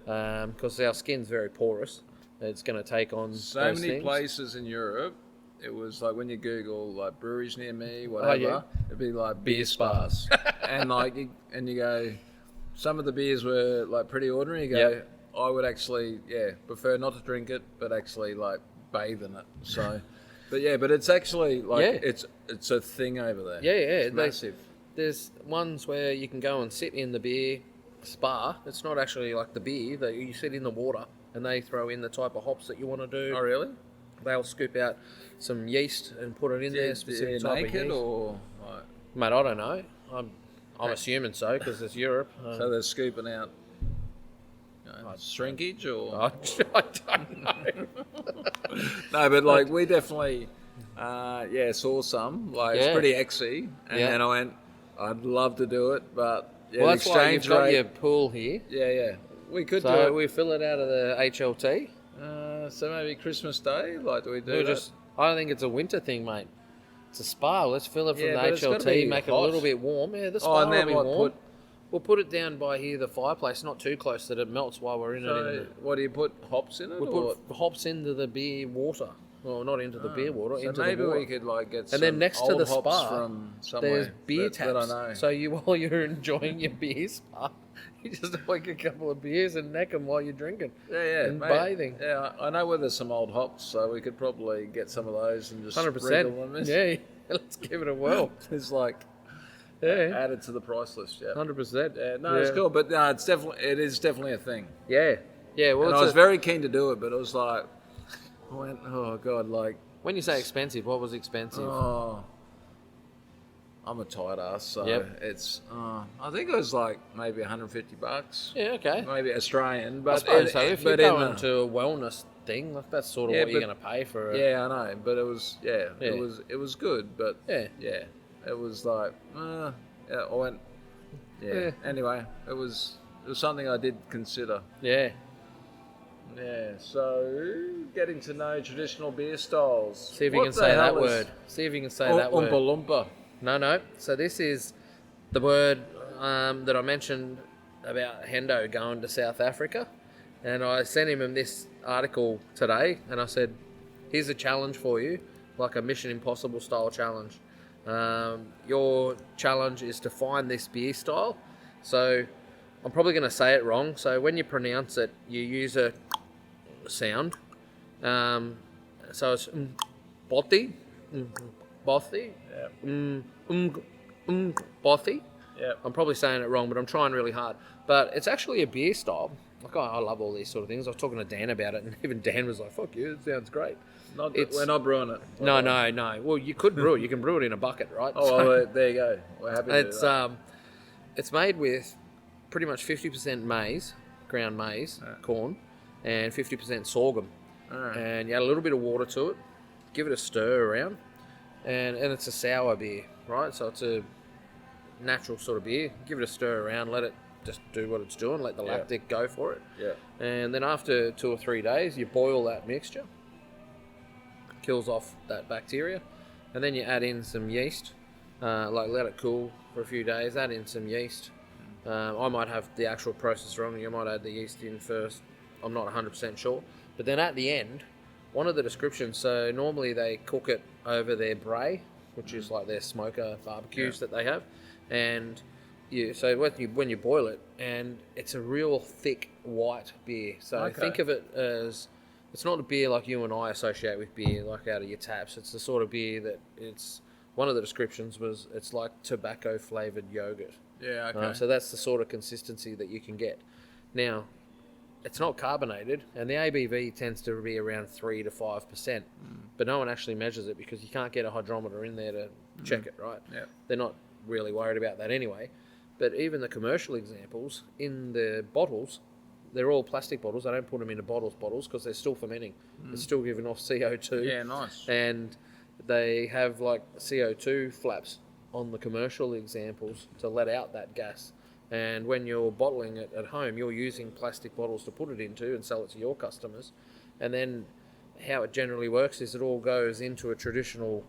because our skin's very porous. It's going to take on So those many things. places in Europe, it was like when you Google like breweries near me, whatever, yeah. it'd be like beer spas, and like you go, some of the beers were like pretty ordinary. You go, Yep. I would actually prefer not to drink it, but actually like bathe in it. So, but it's actually like it's a thing over there. Yeah, It's massive. There's ones where you can go and sit in the beer spa. It's not actually like the beer that you sit in the water, and they throw in the type of hops that you want to do. Oh really? They'll scoop out some yeast and put it in there. Specific type of naked yeast. or like, Mate, I don't know. I'm assuming so because it's Europe. so they're scooping out shrinkage or I don't know. no, but like we definitely saw some like it's Yeah. pretty exy, and Yeah. then I went, I'd love to do it, but Well, the that's why you've exchange got rate, your pool here. yeah, we could do So it. we fill it out of the HLT. So maybe Christmas Day, like do we do We'll that? I don't think it's a winter thing, mate. It's a spa. Let's fill it from Yeah, the but it's gotta HLT, be make it a hot. little bit warm. Yeah, the spa and will then be what, warm. We'll put it down by here, the fireplace, not too close that it melts while we're in So it. what do you put hops in it? We'll put hops into the beer water. Well, not into the beer water, so into maybe the water. we could like get some And then next to old the hops spa, from somewhere there's beer that taps. I know. So while you're enjoying your beer spa, you just like a couple of beers and neck them while you're drinking. Yeah, and mate. bathing. Yeah, I know where there's some old hops, so we could probably get some of those and just 100%. sprinkle them in. Yeah, let's give it a whirl. It's like Yeah, added to the price list. Yeah, 100%. yeah. No, it's cool, but no, it is definitely a thing. Yeah, yeah. Well, And it's I was very keen to do it, but it was like, I went, oh god, like, when you say expensive, what was expensive? oh, I'm a tight ass, so Yep. it's, I think it was like maybe $150, Yeah, okay. maybe Australian, I but suppose so. If you're but in going the- to a wellness thing, like that's sort of Yeah, what you're but- going to pay for. yeah, I know, but it was, Yeah. it was good, but Yeah. it was like, I went, Yeah. Anyway, it was something I did consider. Yeah. Yeah, so getting to know traditional beer styles. See if you What can the say that hell is word. See if you can say that Oompa word. Loompa? No. So this is the word that I mentioned about Hendo going to South Africa. And I sent him this article today and I said, here's a challenge for you, like a Mission Impossible style challenge. Your challenge is to find this beer style. So I'm probably going to say it wrong. So when you pronounce it, you use a sound. So it's bothi, bothi, bothi. Yeah. I'm probably saying it wrong, but I'm trying really hard. But it's actually a beer style. Like I love all these sort of things. I was talking to Dan about it, and even Dan was like, "Fuck you, it sounds great." We're not brewing it. No. Well, you could brew it. You can brew it in a bucket, right? Oh, well, there you go. We're happy to do It's that. it's made with pretty much 50% maize, ground maize, corn, and 50% sorghum. Alright. And you add a little bit of water to it, give it a stir around, and it's a sour beer, right? So it's a natural sort of beer. Give it a stir around, let it just do what it's doing, let the lactic go for it. Yeah. And then after 2 or 3 days, you boil that mixture, kills off that bacteria, and then you add in some yeast, like let it cool for a few days, add in some yeast. I might have the actual process wrong, you might add the yeast in first, I'm not 100% sure. But then at the end, one of the descriptions, so normally they cook it over their bray, which is like their smoker barbecues that they have, and so when you boil it, and it's a real thick white beer. So think of it as, it's not a beer like you and I associate with beer, like out of your taps. It's the sort of beer that one of the descriptions was, it's like tobacco flavoured yogurt. Yeah, okay. So that's the sort of consistency that you can get. Now, it's not carbonated, and the ABV tends to be around 3 to 5%, but no one actually measures it because you can't get a hydrometer in there to check it, right? Yeah. They're not really worried about that anyway. But even the commercial examples, in the bottles, they're all plastic bottles. I don't put them into bottles because they're still fermenting. They're still giving off CO2. Yeah, nice. And they have like CO2 flaps on the commercial examples to let out that gas. And when you're bottling it at home, you're using plastic bottles to put it into and sell it to your customers. And then how it generally works is it all goes into a traditional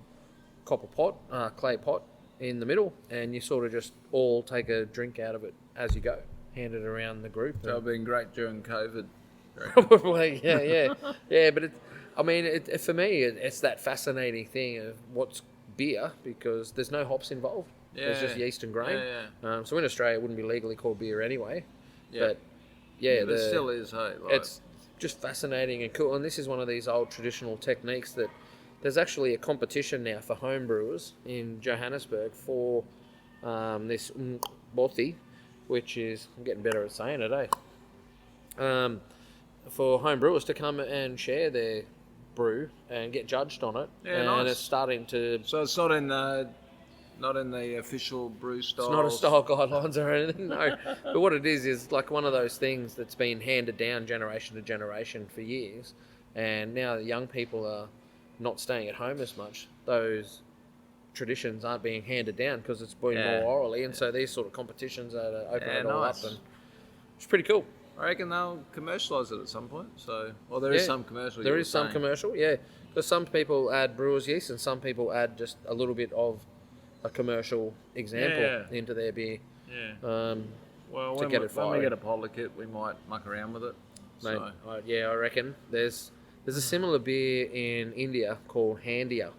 copper pot, clay pot in the middle, and you sort of just all take a drink out of it as you go. handed around the group. That would have been great during COVID. Probably, yeah. But for me, it's that fascinating thing of what's beer because there's no hops involved. Yeah. It's just yeast and grain. Yeah. So in Australia, it wouldn't be legally called beer anyway. Yeah. But But it still is, hey. Like, it's just fascinating and cool. And this is one of these old traditional techniques that there's actually a competition now for home brewers in Johannesburg for this bothi, which is, I'm getting better at saying it, for home brewers to come and share their brew and get judged on it. Yeah, and nice. it's starting to... So it's not in the official brew style. It's not a style guidelines or anything, no. But what it is like one of those things that's been handed down generation to generation for years. And now the young people are not staying at home as much. Those traditions aren't being handed down because it's been more orally. And so these sort of competitions are to open it all up. And it's pretty cool. I reckon they'll commercialise it at some point. So, well, there is some commercial. There is some commercial, yeah. Because some people add brewer's yeast and some people add just a little bit of a commercial example into their beer. Yeah. Well, to when get we, it when we firing. get a polar kit, we might muck around with it. Mate, So. I reckon there's a similar beer in India called Handia,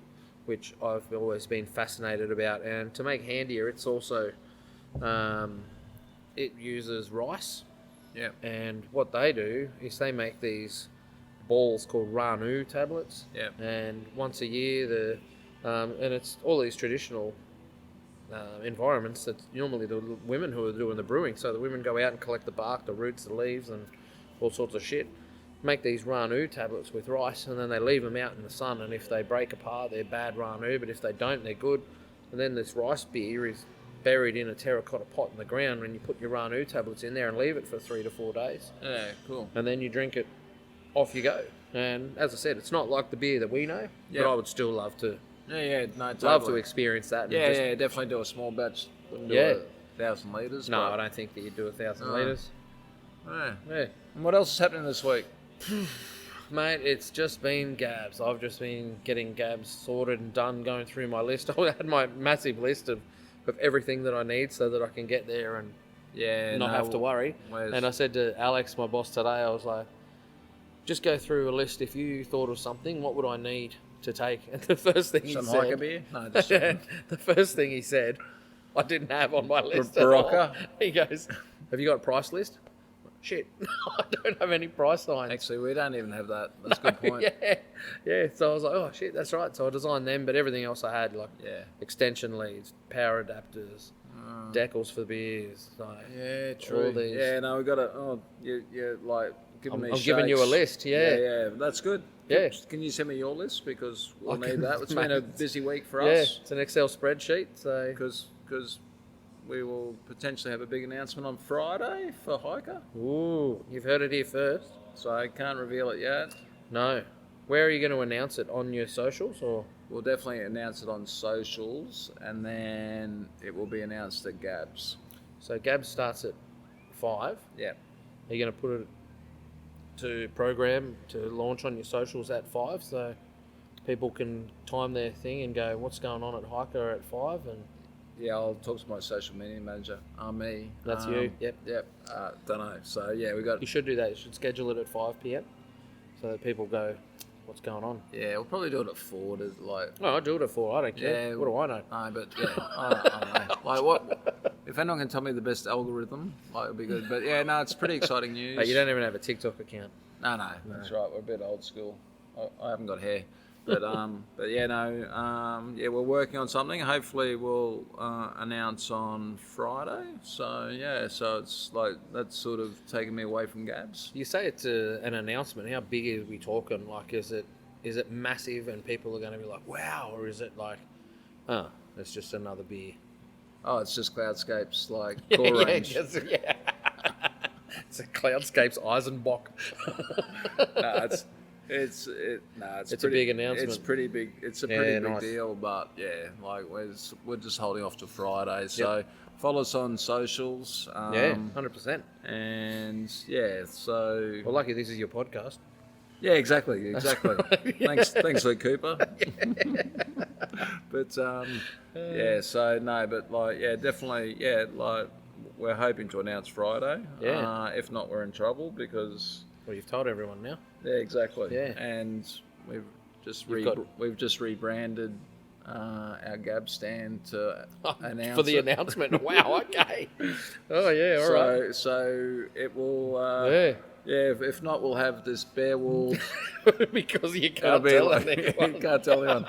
which I've always been fascinated about. And to make Handia, it's also it uses rice. Yeah. And what they do is they make these balls called Ranu tablets. Yeah. And once a year, and it's all these traditional environments that normally the women who are doing the brewing. So the women go out and collect the bark, the roots, the leaves, and all sorts of shit. Make these Ranu tablets with rice, and then they leave them out in the sun. And if they break apart, they're bad Ranu. But if they don't, they're good. And then this rice beer is buried in a terracotta pot in the ground, and you put your Ranu tablets in there and leave it for 3 to 4 days. Yeah, cool. And then you drink it, off you go. And as I said, it's not like the beer that we know, but I would still love to No, totally. love to experience that. And Definitely do a small batch. Wouldn't do 1,000 litres. No, I don't think that you'd do 1,000 litres. Yeah. Yeah. And what else is happening this week? Mate, it's just been Gabs. I've just been getting Gabs sorted and done, going through my list. I had my massive list of everything that I need so that I can get there and not have to worry. And I said to Alex, my boss today, I was like, just go through a list. If you thought of something, what would I need to take? And the first thing he said... Some hiker beer? No, just... the first thing he said, I didn't have on my list Barocca? at all. He goes, have you got a price list? Shit, I don't have any price signs. Actually, we don't even have that. That's a good point. Yeah. So I was like, oh shit, that's right. So I designed them, but everything else I had, like extension leads, power adapters, decals for beers. Like, yeah, true. All these. Yeah, no, we got to. Oh, you're like giving me. I'm giving you a list. Yeah, that's good. Yeah. Can you send me your list because we'll need that. It's mate. been a busy week for Yeah, us. it's an Excel spreadsheet. So Because we will potentially have a big announcement on Friday for Hiker. ooh, you've heard it here first. So I can't reveal it yet. No. Where are you going to announce it? On your socials or? We'll definitely announce it on socials, and then it will be announced at Gabs. So Gabs starts at 5. Yeah. Are you going to put it to program to launch on your socials at 5 so people can time their thing and go, what's going on at Hiker at 5? And Yeah, I'll talk to my social media manager. Me. that's you. Yep. Don't know. So yeah, we got. You should do that. You should schedule it at 5 p.m. so that people go, what's going on? Yeah, we'll probably do it at 4 to like. No, I'll do it at 4. I don't care. Yeah, what do I know? No, but yeah, I don't know. Like what? If anyone can tell me the best algorithm, like it'd be good. But yeah, no, it's pretty exciting news. Hey, you don't even have a TikTok account. No, that's right. We're a bit old school. I haven't got hair. But yeah, no, yeah, we're working on something. Hopefully, we'll announce on Friday. So yeah, so it's like that's sort of taking me away from Gabs. You say it's an announcement. How big are we talking? Like, is it massive and people are going to be like, wow, or is it like, oh, it's just another beer? Oh, it's just Cloudscape's like core range. Yeah. It's a Cloudscape's Eisenbach. No, it's a big announcement. It's pretty big. It's a pretty big deal, but yeah, like we're just holding off to Friday. So follow us on socials. 100%. And yeah, so Well, lucky this is your podcast. yeah, exactly. Thanks, Luke Cooper. But yeah, so no, but like yeah, definitely like we're hoping to announce Friday. Yeah. If not, we're in trouble because. Well, you've told everyone now. Yeah, exactly. Yeah. And we've just You've got- rebranded our Gab stand to announce For the it. announcement. Wow, okay. Oh, yeah, all right. So it will. Yeah. Yeah. If not, we'll have this bare wall. Because you It'll can't be tell like, anyone. you can't tell anyone.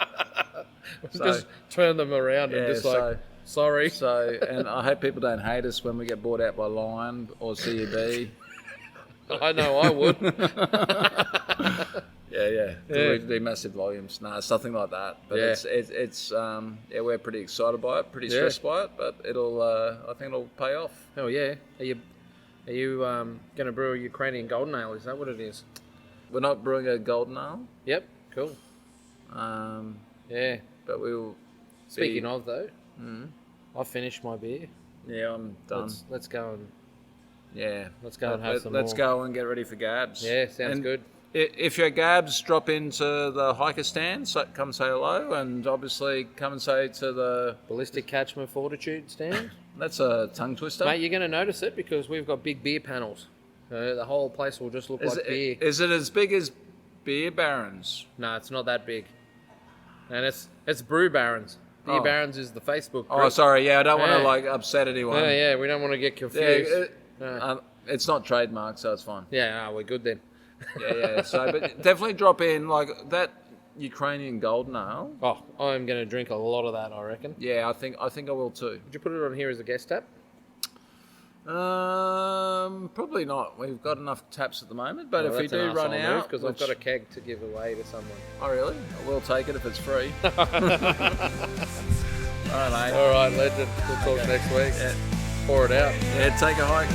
Just turn them around and Yeah, just like, sorry. So, and I hope people don't hate us when we get bought out by Lion or CUB. I know I would. Yeah. Yeah. Do massive volumes. No, something like that. But Yeah. it's yeah, we're pretty excited by it, pretty stressed by it, but it'll I think it'll pay off. Oh, yeah. Are you going to brew a Ukrainian golden ale? Is that what it is? We're not brewing a golden ale, Yep, cool. Yeah. but we'll. Speaking of, though, I've finished my beer. Yeah, I'm done. Let's go and Yeah, let's go and have some Let's more. go and get ready for Gabs. Yeah, sounds And good. If you're Gabs, drop into the hiker stand, so come say hello, and obviously come and say to the. Ballistic Catchment Fortitude stand. That's a tongue twister. Mate, you're going to notice it because we've got big beer panels. The whole place will just look like beer. Is it as big as Beer Barons? No, it's not that big. And it's Brew Barons. Beer Oh. Barons is the Facebook group. Oh, sorry. Yeah, I don't want Yeah. to like upset anyone. Yeah, we don't want to get Yeah, confused. it's not trademarked, so it's fine. Yeah, we're good then. Yeah. So, but definitely drop in like that Ukrainian golden ale. Oh, I'm going to drink a lot of that, I reckon. Yeah, I think I will too. Would you put it on here as a guest tap? Probably not. We've got enough taps at the moment, but if we do run out, because I've got a keg to give away to someone. Oh, really? We'll take it if it's free. All right, mate. All right, legend. We'll talk next week. Yeah. Pour it out. Yeah, take a hike.